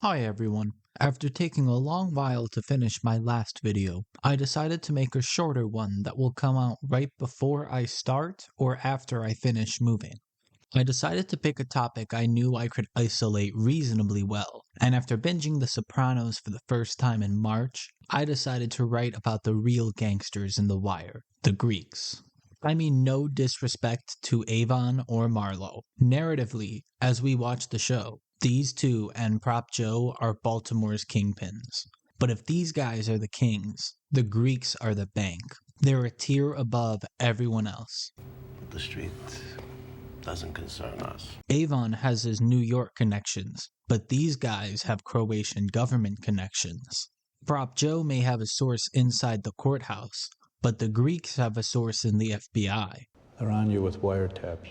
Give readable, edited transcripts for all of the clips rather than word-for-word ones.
Hi everyone. After taking a long while to finish my last video, I decided to make a shorter one that will come out right before I start or after I finish moving. I decided to pick a topic I knew I could isolate reasonably well, and after binging The Sopranos for the first time in March, I decided to write about the real gangsters in The Wire, the Greeks. I mean no disrespect to Avon or Marlo. Narratively, as we watch the show, these two and Prop Joe are Baltimore's kingpins. But if these guys are the kings, the Greeks are the bank. They're a tier above everyone else. The street doesn't concern us. Avon has his New York connections, but these guys have Croatian government connections. Prop Joe may have a source inside the courthouse, but the Greeks have a source in the FBI. They're on you with wiretaps.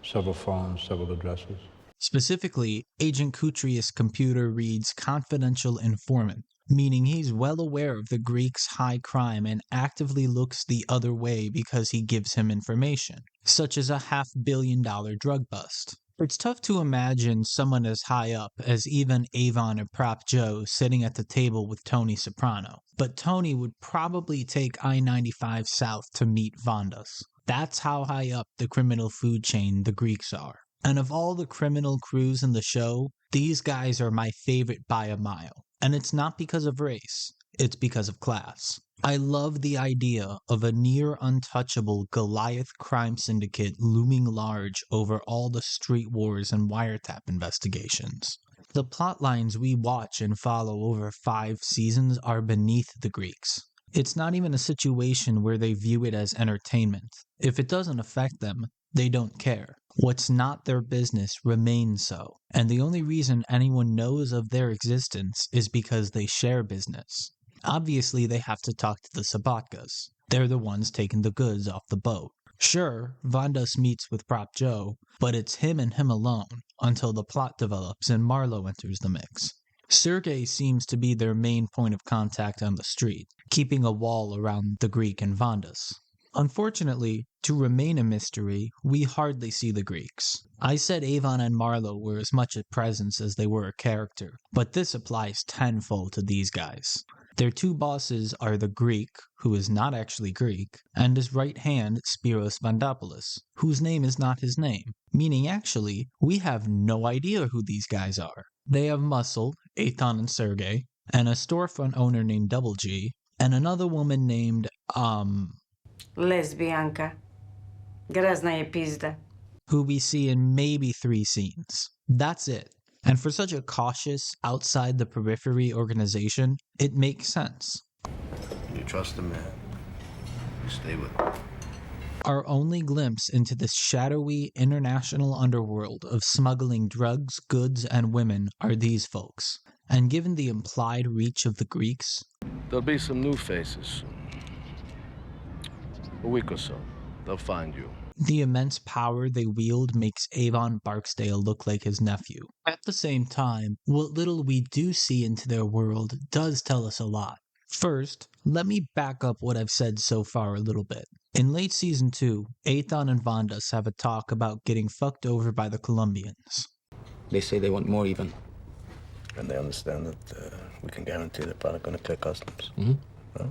Several phones, several addresses. Specifically, Agent Kutrius' computer reads confidential informant, meaning he's well aware of the Greeks' high crime and actively looks the other way because he gives him information, such as a $500 million drug bust. It's tough to imagine someone as high up as even Avon or Prop Joe sitting at the table with Tony Soprano, but Tony would probably take I-95 south to meet Vandas. That's how high up the criminal food chain the Greeks are. And of all the criminal crews in the show, these guys are my favorite by a mile. And it's not because of race, it's because of class. I love the idea of a near untouchable Goliath crime syndicate looming large over all the street wars and wiretap investigations. The plot lines we watch and follow over 5 seasons are beneath the Greeks. It's not even a situation where they view it as entertainment. If it doesn't affect them, they don't care. What's not their business remains so, and the only reason anyone knows of their existence is because they share business. Obviously, they have to talk to the Sobotkas. They're the ones taking the goods off the boat. Sure, Vandas meets with Prop Joe, but it's him and him alone, until the plot develops and Marlo enters the mix. Sergei seems to be their main point of contact on the street, keeping a wall around the Greek and Vandas. Unfortunately, to remain a mystery, we hardly see the Greeks. I said Avon and Marlo were as much a presence as they were a character, but this applies tenfold to these guys. Their two bosses are the Greek, who is not actually Greek, and his right hand, Spiros Vandopoulos, whose name is not his name, meaning actually, we have no idea who these guys are. They have muscle, Eitan and Sergei, and a storefront owner named Double G, and another woman named, Lesbianka. Grazная pizda. who we see in maybe 3 scenes. That's it. And for such a cautious, outside the periphery organization, it makes sense. You trust the man. You stay with him. Our only glimpse into this shadowy international underworld of smuggling drugs, goods, and women are these folks. And given the implied reach of the Greeks, There'll be some new faces soon. A week or so, they'll find you. the immense power they wield makes Avon Barksdale look like his nephew. At the same time, what little we do see into their world does tell us a lot. First, let me back up what I've said so far a little bit. In late season 2, Eitan and Vandas have a talk about getting fucked over by the Colombians. They say they want more even. And they understand that we can guarantee they're probably going to clear customs. Mm-hmm. Huh?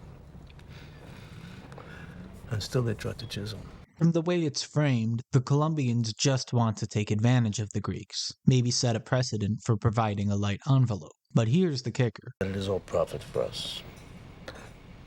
And still they try to chisel. From the way it's framed, the Colombians just want to take advantage of the Greeks, maybe set a precedent for providing a light envelope. But here's the kicker. And it is all profit for us.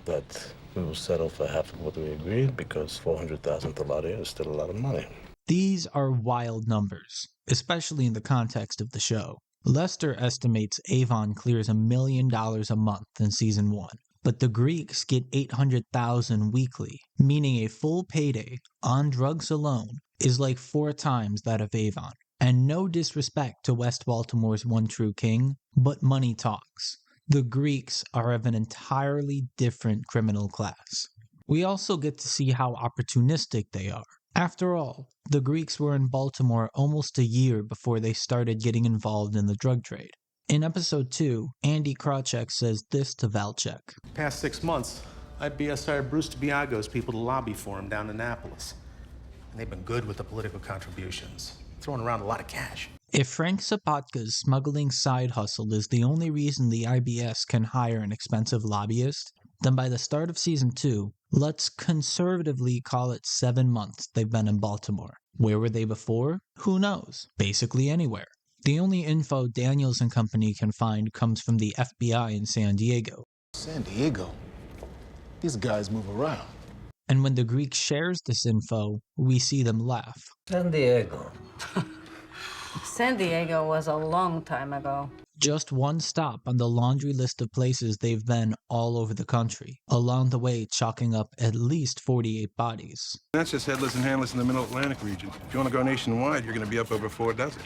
But we will settle for half of what we agreed because 400,000 Talaria is still a lot of money. These are wild numbers, especially in the context of the show. Lester estimates Avon clears $1 million a month in season 1. But the Greeks get 800,000 weekly, meaning a full payday on drugs alone is like 4 times that of Avon. And no disrespect to West Baltimore's one true king, but money talks. The Greeks are of an entirely different criminal class. We also get to see how opportunistic they are. After all, the Greeks were in Baltimore almost a year before they started getting involved in the drug trade. In episode 2, Andy Krawcheck says this to Valchek. Past 6 months, IBS hired Bruce DiBiago's people to lobby for him down in Annapolis. And they've been good with the political contributions, throwing around a lot of cash. If Frank Sobotka's smuggling side hustle is the only reason the IBS can hire an expensive lobbyist, then by the start of Season 2, let's conservatively call it 7 months they've been in Baltimore. Where were they before? Who knows? Basically anywhere. The only info Daniels and company can find comes from the FBI in San Diego. San Diego? These guys move around. And when the Greek shares this info, we see them laugh. San Diego. San Diego was a long time ago. Just one stop on the laundry list of places they've been all over the country, along the way chalking up at least 48 bodies. That's just headless and handless in the Middle Atlantic region. If you want to go nationwide, you're going to be up over 4 dozen.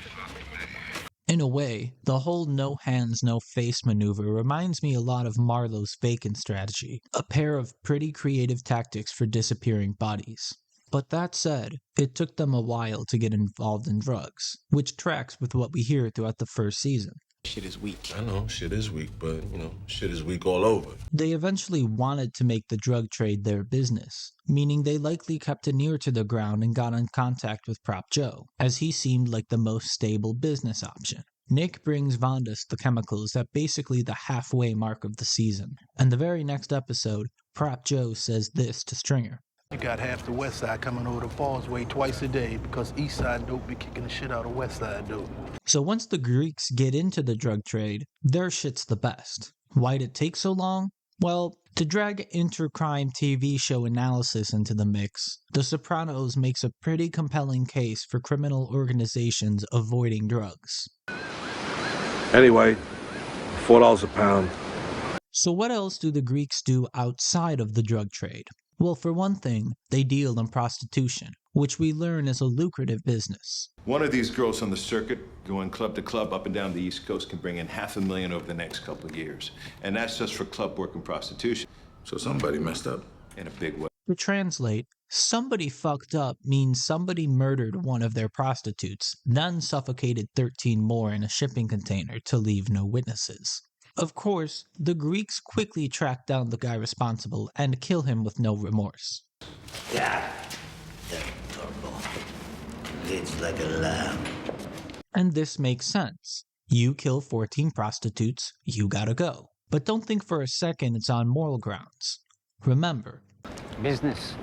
In a way, the whole no hands, no face maneuver reminds me a lot of Marlo's vacant strategy, a pair of pretty creative tactics for disappearing bodies. But that said, it took them a while to get involved in drugs, which tracks with what we hear throughout the first season. Shit is weak. I know, shit is weak, but, shit is weak all over. They eventually wanted to make the drug trade their business, meaning they likely kept it near to the ground and got in contact with Prop Joe, as he seemed like the most stable business option. Nick brings Vondas the chemicals at basically the halfway mark of the season, and the very next episode, Prop Joe says this to Stringer. You got half the West Side coming over the Fallsway twice a day because East Side dope be kicking the shit out of West Side dope. So once the Greeks get into the drug trade, their shit's the best. Why'd it take so long? Well, to drag intercrime TV show analysis into the mix, The Sopranos makes a pretty compelling case for criminal organizations avoiding drugs. Anyway, $4 a pound. So what else do the Greeks do outside of the drug trade? Well, for one thing, they deal in prostitution, which we learn is a lucrative business. One of these girls on the circuit, going club to club up and down the East Coast, can bring in $500,000 over the next couple of years. And that's just for club work and prostitution. So somebody messed up. In a big way. To translate, somebody fucked up means somebody murdered one of their prostitutes, then suffocated 13 more in a shipping container to leave no witnesses. Of course, the Greeks quickly track down the guy responsible and kill him with no remorse. Yeah. That turbo. It's like a lamb. And this makes sense. You kill 14 prostitutes, you gotta go. But don't think for a second it's on moral grounds. Remember, Business.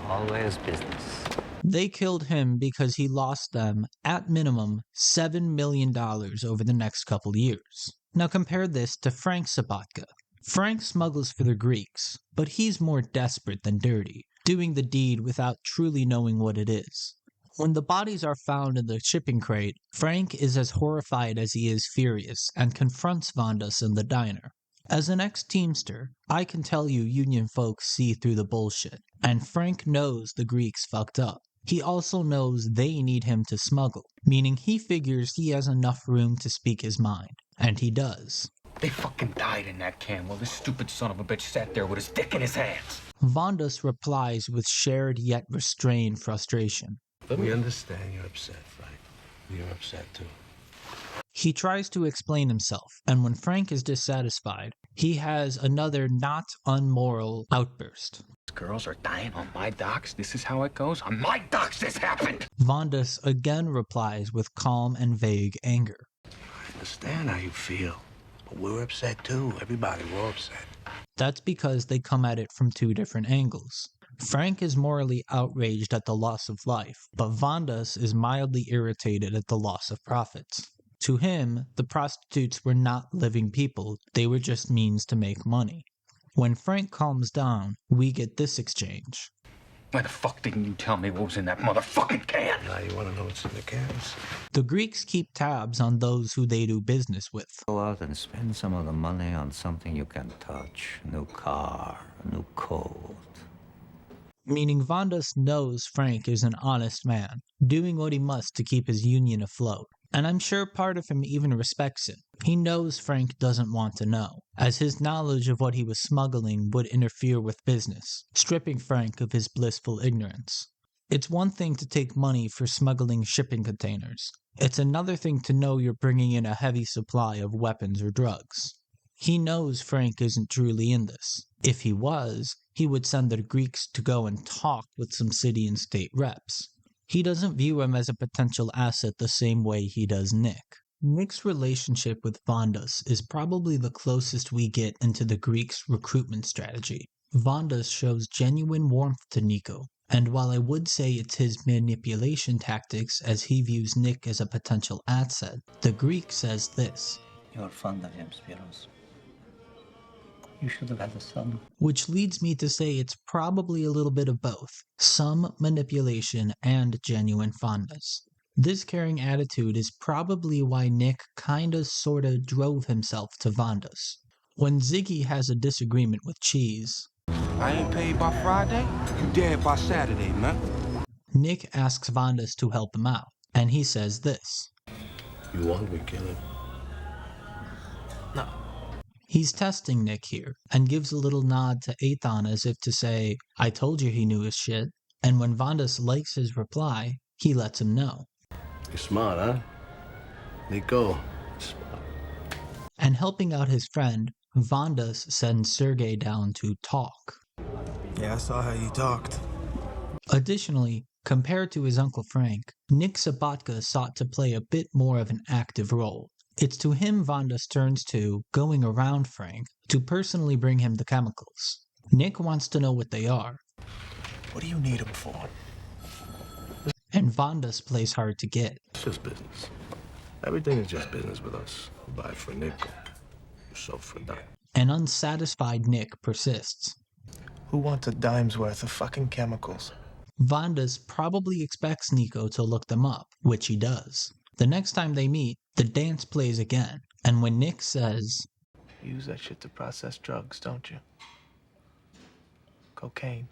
Always business. they killed him because he lost them, at minimum, $7 million over the next couple years. Now compare this to Frank Sobotka. Frank smuggles for the Greeks, but he's more desperate than dirty, doing the deed without truly knowing what it is. When the bodies are found in the shipping crate, Frank is as horrified as he is furious and confronts Vondas in the diner. As an ex-Teamster, I can tell you union folks see through the bullshit, and Frank knows the Greeks fucked up. He also knows they need him to smuggle, meaning he figures he has enough room to speak his mind. And he does. They fucking died in that can while this stupid son of a bitch sat there with his dick in his hands. Vondas replies with shared yet restrained frustration. We understand you're upset, Frank. You're upset too. He tries to explain himself, and when Frank is dissatisfied, he has another not unmoral outburst. Girls are dying on my docks. This is how it goes. On my docks this happened. Vondas again replies with calm and vague anger. I understand how you feel, but we're upset too. Everybody, we're upset. That's because they come at it from two different angles. Frank is morally outraged at the loss of life, but Vondas is mildly irritated at the loss of profits. To him, the prostitutes were not living people, they were just means to make money. When Frank calms down, we get this exchange. Why the fuck didn't you tell me what was in that motherfucking can? Now you want to know what's in the cans? The Greeks keep tabs on those who they do business with. Go out and spend some of the money on something you can touch. A new car, a new coat. Meaning Vondas knows Frank is an honest man, doing what he must to keep his union afloat. And I'm sure part of him even respects it. He knows Frank doesn't want to know, as his knowledge of what he was smuggling would interfere with business, stripping Frank of his blissful ignorance. It's one thing to take money for smuggling shipping containers. It's another thing to know you're bringing in a heavy supply of weapons or drugs. He knows Frank isn't truly in this. If he was, he would send the Greeks to go and talk with some city and state reps. He doesn't view him as a potential asset the same way he does Nick. Nick's relationship with Vondas is probably the closest we get into the Greeks' recruitment strategy. Vondas shows genuine warmth to Nico, and while I would say it's his manipulation tactics as he views Nick as a potential asset, the Greek says this. You're fond of him, Spiros. You should have had a son. Which leads me to say it's probably a little bit of both, some manipulation and genuine fondness. This caring attitude is probably why Nick kinda sorta drove himself to Vondas. When Ziggy has a disagreement with Cheese, I ain't paid by Friday? You dead by Saturday, man. Nick asks Vondas to help him out, and he says this. You want me, kill him? No. He's testing Nick here, and gives a little nod to Ethan as if to say, I told you he knew his shit, and when Vondas likes his reply, he lets him know. You're smart, huh? Nico, smart. And helping out his friend, Vondas sends Sergey down to talk. Yeah, I saw how you talked. Additionally, compared to his Uncle Frank, Nick Sobotka sought to play a bit more of an active role. It's to him Vondas turns to, going around Frank, to personally bring him the chemicals. Nick wants to know what they are. What do you need them for? And Vondas plays hard to get. It's just business. Everything is just business with us. You buy for a nickel, you sell for a dime. An unsatisfied Nick persists. Who wants a dime's worth of fucking chemicals? Vondas probably expects Nico to look them up, which he does. The next time they meet, the dance plays again, and when Nick says, You use that shit to process drugs, don't you? Cocaine.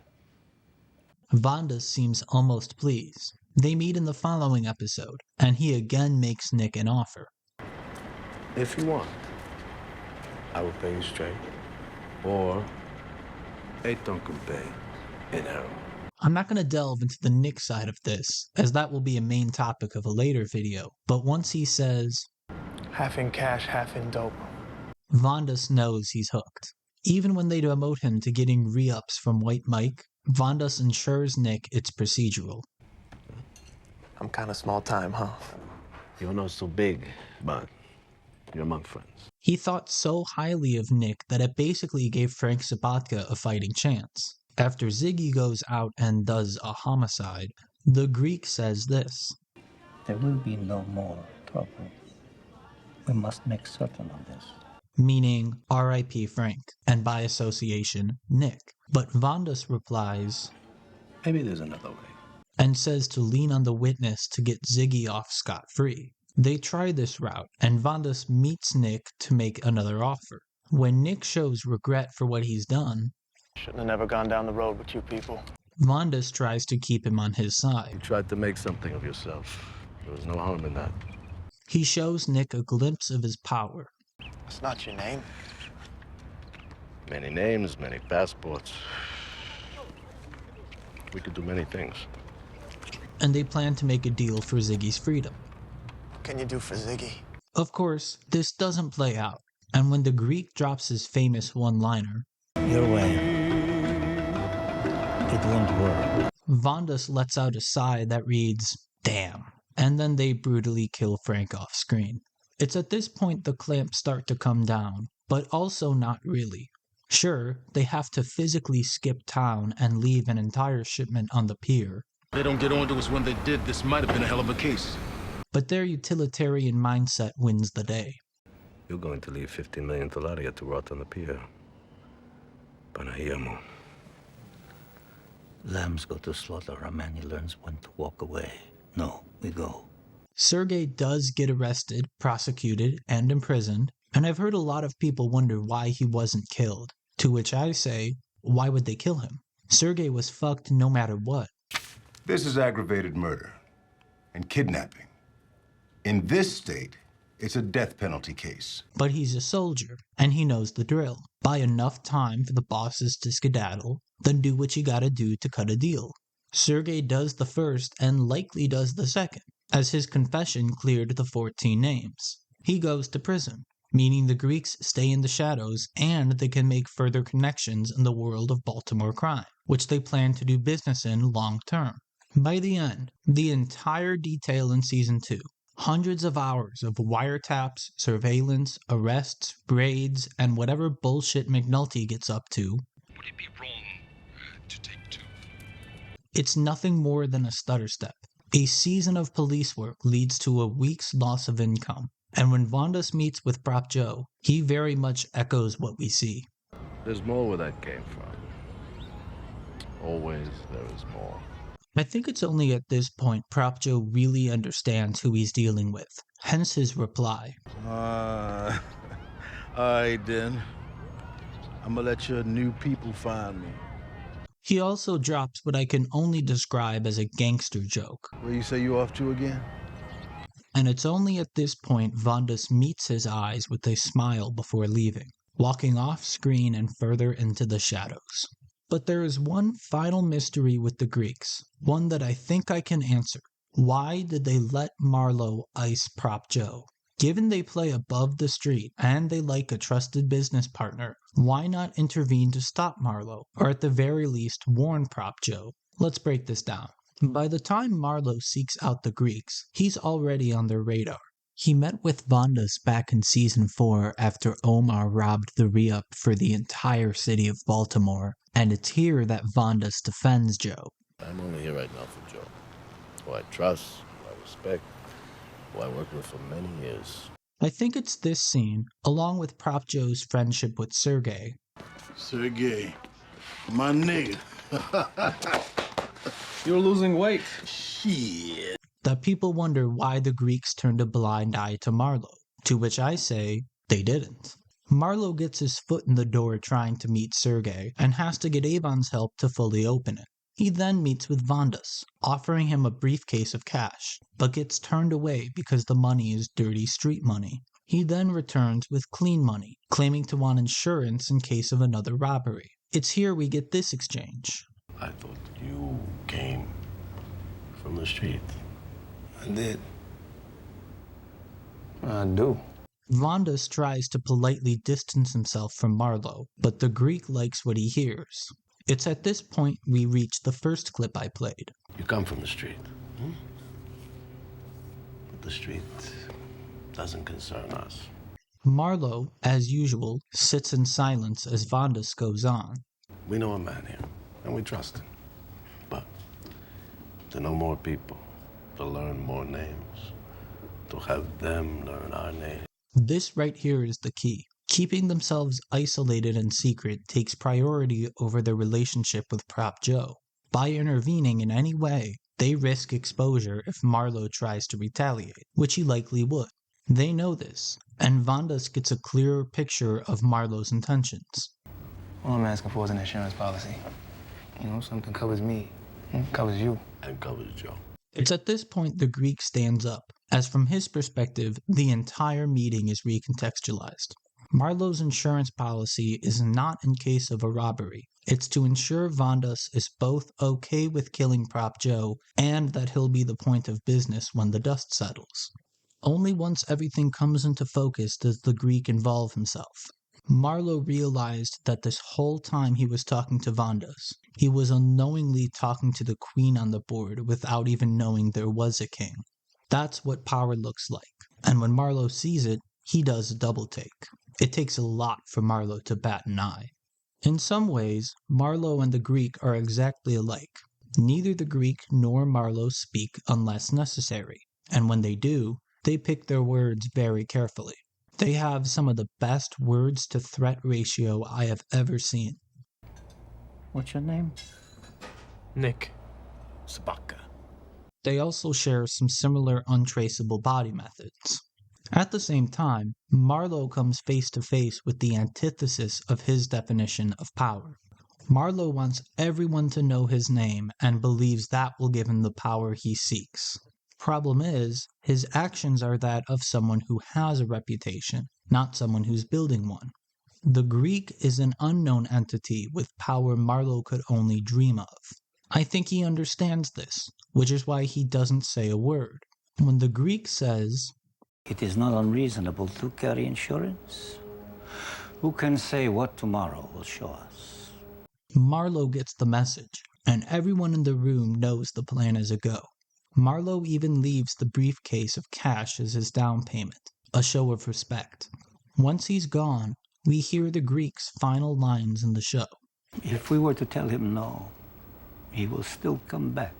Vondas seems almost pleased. They meet in the following episode, and he again makes Nick an offer. If you want, I will pay you straight. Or, Ethan can pay in heroin. I'm not going to delve into the Nick side of this, as that will be a main topic of a later video, but once he says, Half in cash, half in dope. Vondas knows he's hooked. Even when they demote him to getting re-ups from White Mike, Vondas ensures Nick it's procedural. I'm kind of small time, huh? You're not so big, but you're among friends. He thought so highly of Nick that it basically gave Frank Sobotka a fighting chance. After Ziggy goes out and does a homicide, the Greek says this. There will be no more trouble. We must make certain of this. Meaning R.I.P. Frank, and by association, Nick. But Vondas replies, Maybe there's another way. And says to lean on the witness to get Ziggy off scot-free. They try this route, and Vondas meets Nick to make another offer. When Nick shows regret for what he's done, Shouldn't have never gone down the road with you people. Vondas tries to keep him on his side. You tried to make something of yourself. There was no harm in that. He shows Nick a glimpse of his power. That's not your name. Many names, many passports. We could do many things. And they plan to make a deal for Ziggy's freedom. What can you do for Ziggy? Of course, this doesn't play out, and when the Greek drops his famous one-liner, Your way. It won't work. Vondas lets out a sigh that reads, damn, and then they brutally kill Frank off screen. It's at this point the clamps start to come down, but also not really. Sure, they have to physically skip town and leave an entire shipment on the pier. They don't get on to us when they did. This might have been a hell of a case. But their utilitarian mindset wins the day. You're going to leave 15 million Talaria to rot on the pier. Panahiamo. Lambs go to slaughter, a man he learns when to walk away. No, we go. Sergey does get arrested, prosecuted, and imprisoned, and I've heard a lot of people wonder why he wasn't killed. To which I say, why would they kill him? Sergey was fucked no matter what. This is aggravated murder and kidnapping. In this state, it's a death penalty case. But he's a soldier, and he knows the drill. Buy enough time for the bosses to skedaddle, then do what you gotta do to cut a deal. Sergey does the first and likely does the second, as his confession cleared the 14 names. He goes to prison, meaning the Greeks stay in the shadows and they can make further connections in the world of Baltimore crime, which they plan to do business in long term. By the end, the entire detail in Season 2, hundreds of hours of wiretaps, surveillance, arrests, raids, and whatever bullshit McNulty gets up to, would it be wrong to take 2? It's nothing more than a stutter step. A season of police work leads to a week's loss of income, and when Vondas meets with Prop Joe, he very much echoes what we see. There's more where that came from. Always there is more. I think it's only at this point Prop Joe really understands who he's dealing with, hence his reply. Alright then. I'm gonna let your new people find me. He also drops what I can only describe as a gangster joke. Where you say you off to again? And it's only at this point Vondas meets his eyes with a smile before leaving, walking off screen and further into the shadows. But there is one final mystery with the Greeks, one that I think I can answer. Why did they let Marlo ice Prop Joe? Given they play above the street and they like a trusted business partner, why not intervene to stop Marlo, or at the very least warn Prop Joe? Let's break this down. By the time Marlo seeks out the Greeks, he's already on their radar. He met with Vondas back in Season 4 after Omar robbed the re-up for the entire city of Baltimore, and it's here that Vondas defends Joe. I'm only here right now for Joe, who I trust, who I respect, who I worked with for many years. I think it's this scene, along with Prop Joe's friendship with Sergey. Sergey, my nigga. You're losing weight. Shit. That people wonder why the Greeks turned a blind eye to Marlo, to which I say, they didn't. Marlo gets his foot in the door trying to meet Sergey, and has to get Avon's help to fully open it. He then meets with Vondas, offering him a briefcase of cash, but gets turned away because the money is dirty street money. He then returns with clean money, claiming to want insurance in case of another robbery. It's here we get this exchange. I thought you came from the street. I did. I do. Vondas tries to politely distance himself from Marlo, but the Greek likes what he hears. It's at this point we reach the first clip I played. You come from the street. But the street doesn't concern us. Marlo, as usual, sits in silence as Vondas goes on. We know a man here, and we trust him. But to know more people, to learn more names, to have them learn our names. This right here is the key. Keeping themselves isolated and secret takes priority over their relationship with Prop Joe. By intervening in any way, they risk exposure if Marlo tries to retaliate, which he likely would. They know this, and Vondas gets a clearer picture of Marlo's intentions. All I'm asking for is an insurance policy. You know, something covers me, covers you. And covers Joe. It's at this point the Greek stands up, as from his perspective, the entire meeting is recontextualized. Marlo's insurance policy is not in case of a robbery. It's to ensure Vondas is both okay with killing Prop Joe and that he'll be the point of business when the dust settles. Only once everything comes into focus does the Greek involve himself. Marlo realized that this whole time he was talking to Vondas, he was unknowingly talking to the queen on the board without even knowing there was a king. That's what power looks like, and when Marlo sees it, he does a double take. It takes a lot for Marlo to bat an eye. In some ways, Marlo and the Greek are exactly alike. Neither the Greek nor Marlo speak unless necessary, and when they do, they pick their words very carefully. They have some of the best words-to-threat ratio I have ever seen. What's your name? Nick Sobotka. They also share some similar untraceable body methods. At the same time, Marlo comes face to face with the antithesis of his definition of power. Marlo wants everyone to know his name and believes that will give him the power he seeks. Problem is, his actions are that of someone who has a reputation, not someone who's building one. The Greek is an unknown entity with power Marlo could only dream of. I think he understands this, which is why he doesn't say a word. When the Greek says, "It is not unreasonable to carry insurance. Who can say what tomorrow will show us?" Marlo gets the message, and everyone in the room knows the plan is a go. Marlo even leaves the briefcase of cash as his down payment, a show of respect. Once he's gone, we hear the Greek's final lines in the show. If we were to tell him no, he will still come back.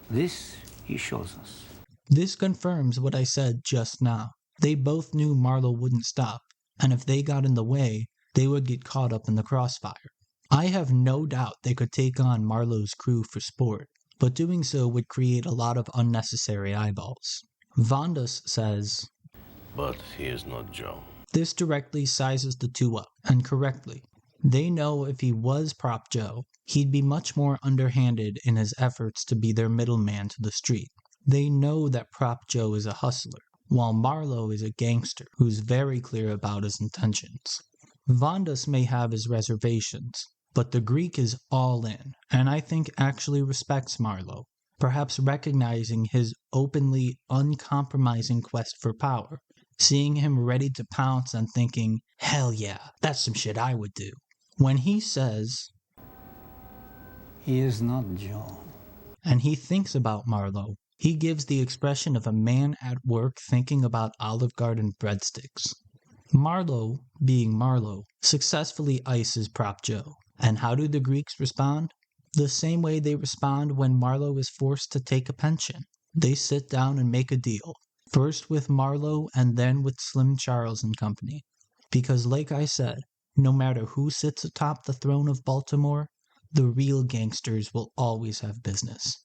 This he shows us. This confirms what I said just now. They both knew Marlo wouldn't stop, and if they got in the way, they would get caught up in the crossfire. I have no doubt they could take on Marlo's crew for sport, but doing so would create a lot of unnecessary eyeballs. Vondas says, But he is not Joe. This directly sizes the two up, and correctly. They know if he was Prop Joe, he'd be much more underhanded in his efforts to be their middleman to the street. They know that Prop Joe is a hustler, while Marlo is a gangster who's very clear about his intentions. Vondas may have his reservations, but the Greek is all in, and I think actually respects Marlo, perhaps recognizing his openly uncompromising quest for power, seeing him ready to pounce and thinking, hell yeah, that's some shit I would do. When he says, He is not Joe. And he thinks about Marlo, he gives the expression of a man at work thinking about Olive Garden breadsticks. Marlo, being Marlo, successfully ices Prop Joe. And how do the Greeks respond? The same way they respond when Marlo is forced to take a pension. They sit down and make a deal, first with Marlo and then with Slim Charles and company. Because like I said, no matter who sits atop the throne of Baltimore, the real gangsters will always have business.